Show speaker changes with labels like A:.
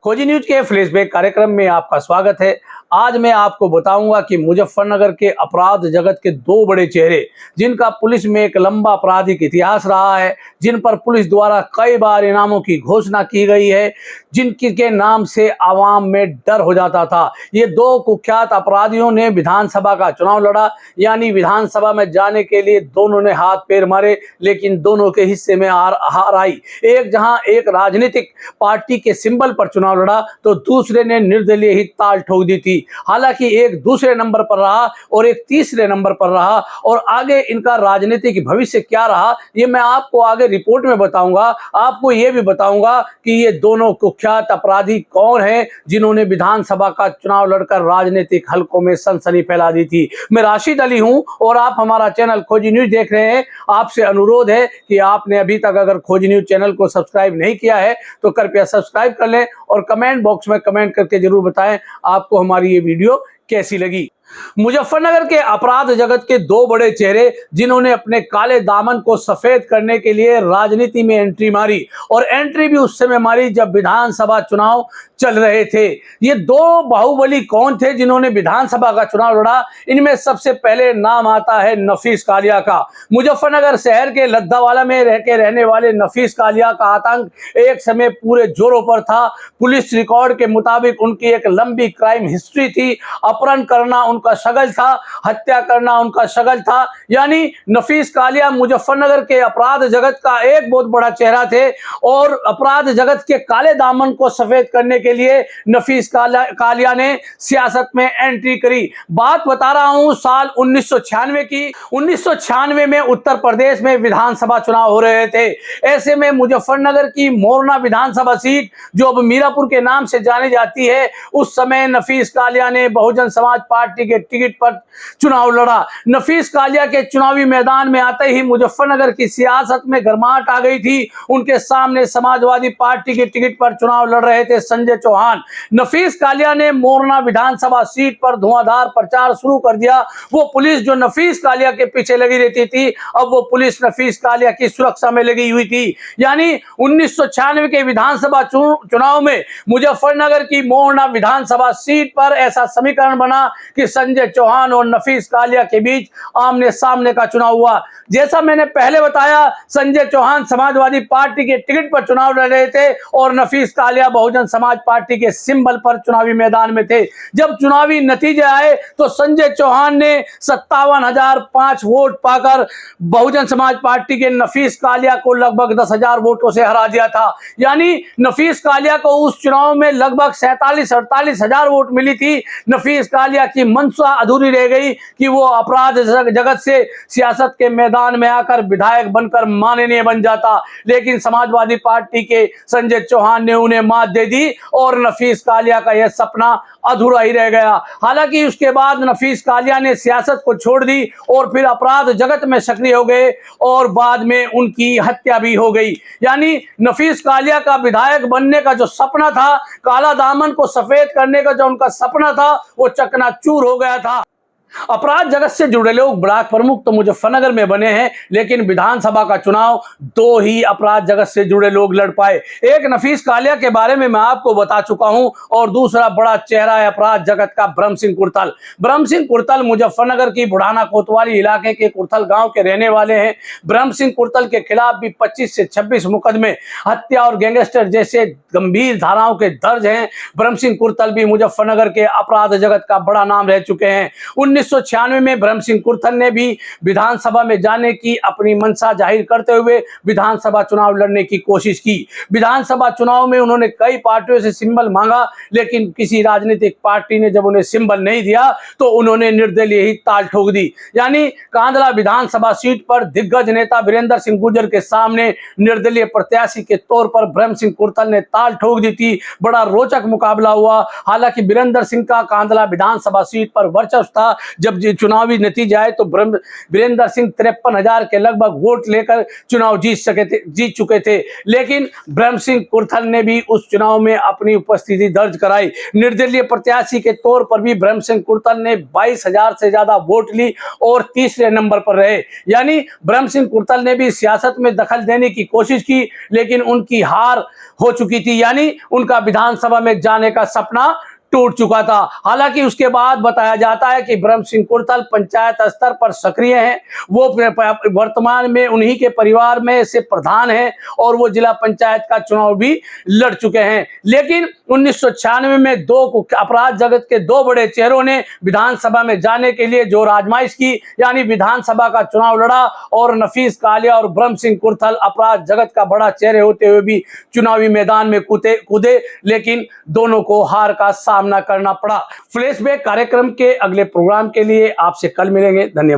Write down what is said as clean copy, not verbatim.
A: खोजी न्यूज के फ्लैशबैक कार्यक्रम में आपका स्वागत है। आज मैं आपको बताऊंगा कि मुजफ्फरनगर के अपराध जगत के दो बड़े चेहरे, जिनका पुलिस में एक लंबा आपराधिक इतिहास रहा है, जिन पर पुलिस द्वारा कई बार इनामों की घोषणा की गई है, जिनकी के नाम से आवाम में डर हो जाता था। ये दो कुख्यात अपराधियों ने विधानसभा का चुनाव लड़ा, यानी विधानसभा में जाने के लिए दोनों ने हाथ पैर मारे, लेकिन दोनों के हिस्से में हार आई। एक जहां एक राजनीतिक पार्टी के सिंबल पर चुनाव लड़ा, तो दूसरे ने निर्दलीय ही ताल ठोक दी थी। हालांकि एक दूसरे नंबर पर रहा और एक तीसरे नंबर पर रहा, और आगे इनका राजनीतिक भविष्य क्या रहा ये मैं आपको आगे रिपोर्ट में बताऊंगा। आपको ये भी बताऊंगा कि ये दोनों कुख्यात अपराधी कौन हैं, जिन्होंने विधानसभा का चुनाव लड़कर राजनीतिक हलकों में सनसनी फैला दी थी। मैं राशिद अली हूं और आप हमारा चैनल खोजी न्यूज देख रहे हैं। आपसे अनुरोध है कि आपने अभी तक अगर खोजी न्यूज चैनल को सब्सक्राइब नहीं किया है तो कृपया सब्सक्राइब कर लें और कमेंट बॉक्स में कमेंट करके जरूर बताएं आपको हमारी ये वीडियो कैसी लगी। मुजफ्फरनगर के अपराध जगत के दो बड़े चेहरे, जिन्होंने अपने काले दामन को सफेद करने के लिए राजनीति में एंट्री मारी, और एंट्री भी उस समय मारी जब विधानसभा चुनाव चल रहे थे। ये दो बाहुबली कौन थे जिन्होंने विधानसभा का चुनाव लड़ा? इनमें सबसे पहले नाम आता है नफीस कालिया का। मुजफ्फरनगर शहर के लद्दावाला में रहने वाले नफीस कालिया का आतंक एक समय पूरे जोरों पर था। पुलिस रिकॉर्ड के मुताबिक उनकी एक लंबी क्राइम हिस्ट्री थी। अपहरण करना उनका शगल था, हत्या करना उनका शगल था। यानी नफीस कालिया मुजफ्फरनगर के अपराध जगत का एक बहुत बड़ा चेहरा थे, और अपराध जगत के काले दामन को सफेद करने के लिए नफीस कालिया ने सियासत में एंट्री करी। बात बता रहा हूं साल 1996 की। 1996 में उत्तर प्रदेश में विधानसभा चुनाव हो रहे थे। ऐसे में मुजफ्फरनगर की मोरना विधानसभा सीट, जो अब मीरापुर के नाम से जानी जाती है, उस समय नफीस कालिया ने बहुजन समाज पार्टी के टिकट पर चुनाव लड़ा। नफीस कालिया के चुनावी मैदान में आते ही मुजफ्फरनगर की सियासत में गर्माहट आ गई थी। उनके सामने समाजवादी पार्टी के टिकट पर चुनाव लड़ रहे थे संजय चौहान। नफीस कालिया ने मोरना विधानसभा सीट पर धुआंधार प्रचार शुरू कर दिया। वो पुलिस जो नफीस कालिया के पीछे लगी रहती थी, अब वो पुलिस नफीस कालिया की सुरक्षा में लगी हुई थी। यानी 1996 के विधानसभा चुनाव में मुजफ्फरनगर की मोरना विधानसभा सीट पर ऐसा समीकरण बना कि संजय चौहान और नफीस कालिया के बीच आमने सामने का चुनाव हुआ। जैसा मैंने पहले बताया, संजय चौहान समाजवादी पार्टी के टिकट पर चुनाव लड़ रहे थे और नफीस कालिया बहुजन समाज पार्टी के सिंबल पर चुनावी मैदान में थे। जब चुनावी नतीजे आए तो संजय चौहान ने 57,005 वोट पाकर बहुजन समाज पार्टी के नफीस कालिया को लगभग 10,000 वोटों से हरा दिया था। यानी नफीस कालिया को उस चुनाव में लगभग 47-48 हजार वोट मिली थी। नफीस कालिया की मंशा अधूरी रह गई कि वो अपराध जगत से सियासत के मैदान में आकर विधायक बनकर माननीय बन जाता, लेकिन समाजवादी पार्टी के संजय चौहान ने उन्हें मात दे दी और नफीस कालिया का यह सपना अधूरा ही रह गया। हालांकि उसके बाद नफीस कालिया ने सियासत को छोड़ दी और फिर अपराध जगत में सक्रिय हो गए, और बाद में उनकी हत्या भी हो गई। यानी नफीस कालिया का विधायक बनने का जो सपना था, काला दामन को सफेद करने का जो उनका सपना था, वो चकनाचूर हो गया था। अपराध जगत से जुड़े लोग ब्लॉक प्रमुख तो मुजफ्फरनगर में बने हैं, लेकिन विधानसभा का चुनाव दो ही अपराध जगत से जुड़े लोग लड़ पाए। एक नफीस कालिया के बारे में मैं आपको बता चुका हूं, और दूसरा बड़ा चेहरा है अपराध जगत का ब्रह्म सिंह कुर्तल। ब्रह्म सिंह कुर्तल मुजफ्फरनगर की बुढ़ाना कोतवाली इलाके के कुर्तल गांव के रहने वाले हैं। ब्रह्म सिंह कुर्तल के खिलाफ भी 25 से 26 मुकदमे हत्या और गैंगस्टर जैसे गंभीर धाराओं के दर्ज हैं। ब्रह्म सिंह कुर्तल भी मुजफ्फरनगर के अपराध जगत का बड़ा नाम रह चुके हैं। 1996 में ब्रह्म सिंह कुर्तल ने भी विधानसभा में जाने की अपनी मंशा जाहिर करते हुए विधानसभा चुनाव लड़ने की कोशिश की। विधानसभा चुनाव में उन्होंने कई पार्टियों से सिंबल मांगा, लेकिन किसी राजनीतिक पार्टी ने जब उन्हें सिंबल नहीं दिया तो उन्होंने निर्दलीय ही ताल ठोक दी। यानी कांदला विधानसभा सीट पर दिग्गज नेता वीरेंद्र सिंह गुर्जर के सामने निर्दलीय प्रत्याशी के तौर पर ब्रह्म सिंह कुर्तल ने ताल ठोक दी थी। बड़ा रोचक मुकाबला हुआ। हालांकि वीरेंद्र सिंह का कांदला विधानसभा सीट पर वर्चस्व था, जब ये चुनावी नतीजा आए तो वीरेंद्र सिंह 53,000 के लगभग वोट लेकर चुनाव जीत चुके थे। लेकिन ब्रह्म सिंह कुर्थल ने भी उस चुनाव में अपनी उपस्थिति दर्ज कराई। निर्दलीय प्रत्याशी के तौर पर भी ब्रह्म सिंह कुर्थल ने 22,000 से ज्यादा वोट ली और तीसरे नंबर पर रहे। यानी ब्रह्म सिंह कुर्थल ने भी सियासत में दखल देने की कोशिश की, लेकिन उनकी हार हो चुकी थी। यानी उनका विधानसभा में जाने का सपना टूट चुका था। हालांकि उसके बाद बताया जाता है कि ब्रह्म सिंह कुर्थल पंचायत स्तर पर सक्रिय हैं। वो वर्तमान में उन्हीं के परिवार में से प्रधान हैं और वो जिला पंचायत का चुनाव भी लड़ चुके हैं। लेकिन 1996 में दो अपराध जगत के दो बड़े चेहरों ने विधानसभा में जाने के लिए जो आजमाइश की, यानी विधानसभा का चुनाव लड़ा और नफीस कालिया और ब्रह्म सिंह कुर्थल अपराध जगत का बड़ा चेहरे होते हुए भी चुनावी मैदान में कूदे, लेकिन दोनों को हार का सामना करना पड़ा। फ्लैशबैक कार्यक्रम के अगले प्रोग्राम के लिए आपसे कल मिलेंगे। धन्यवाद।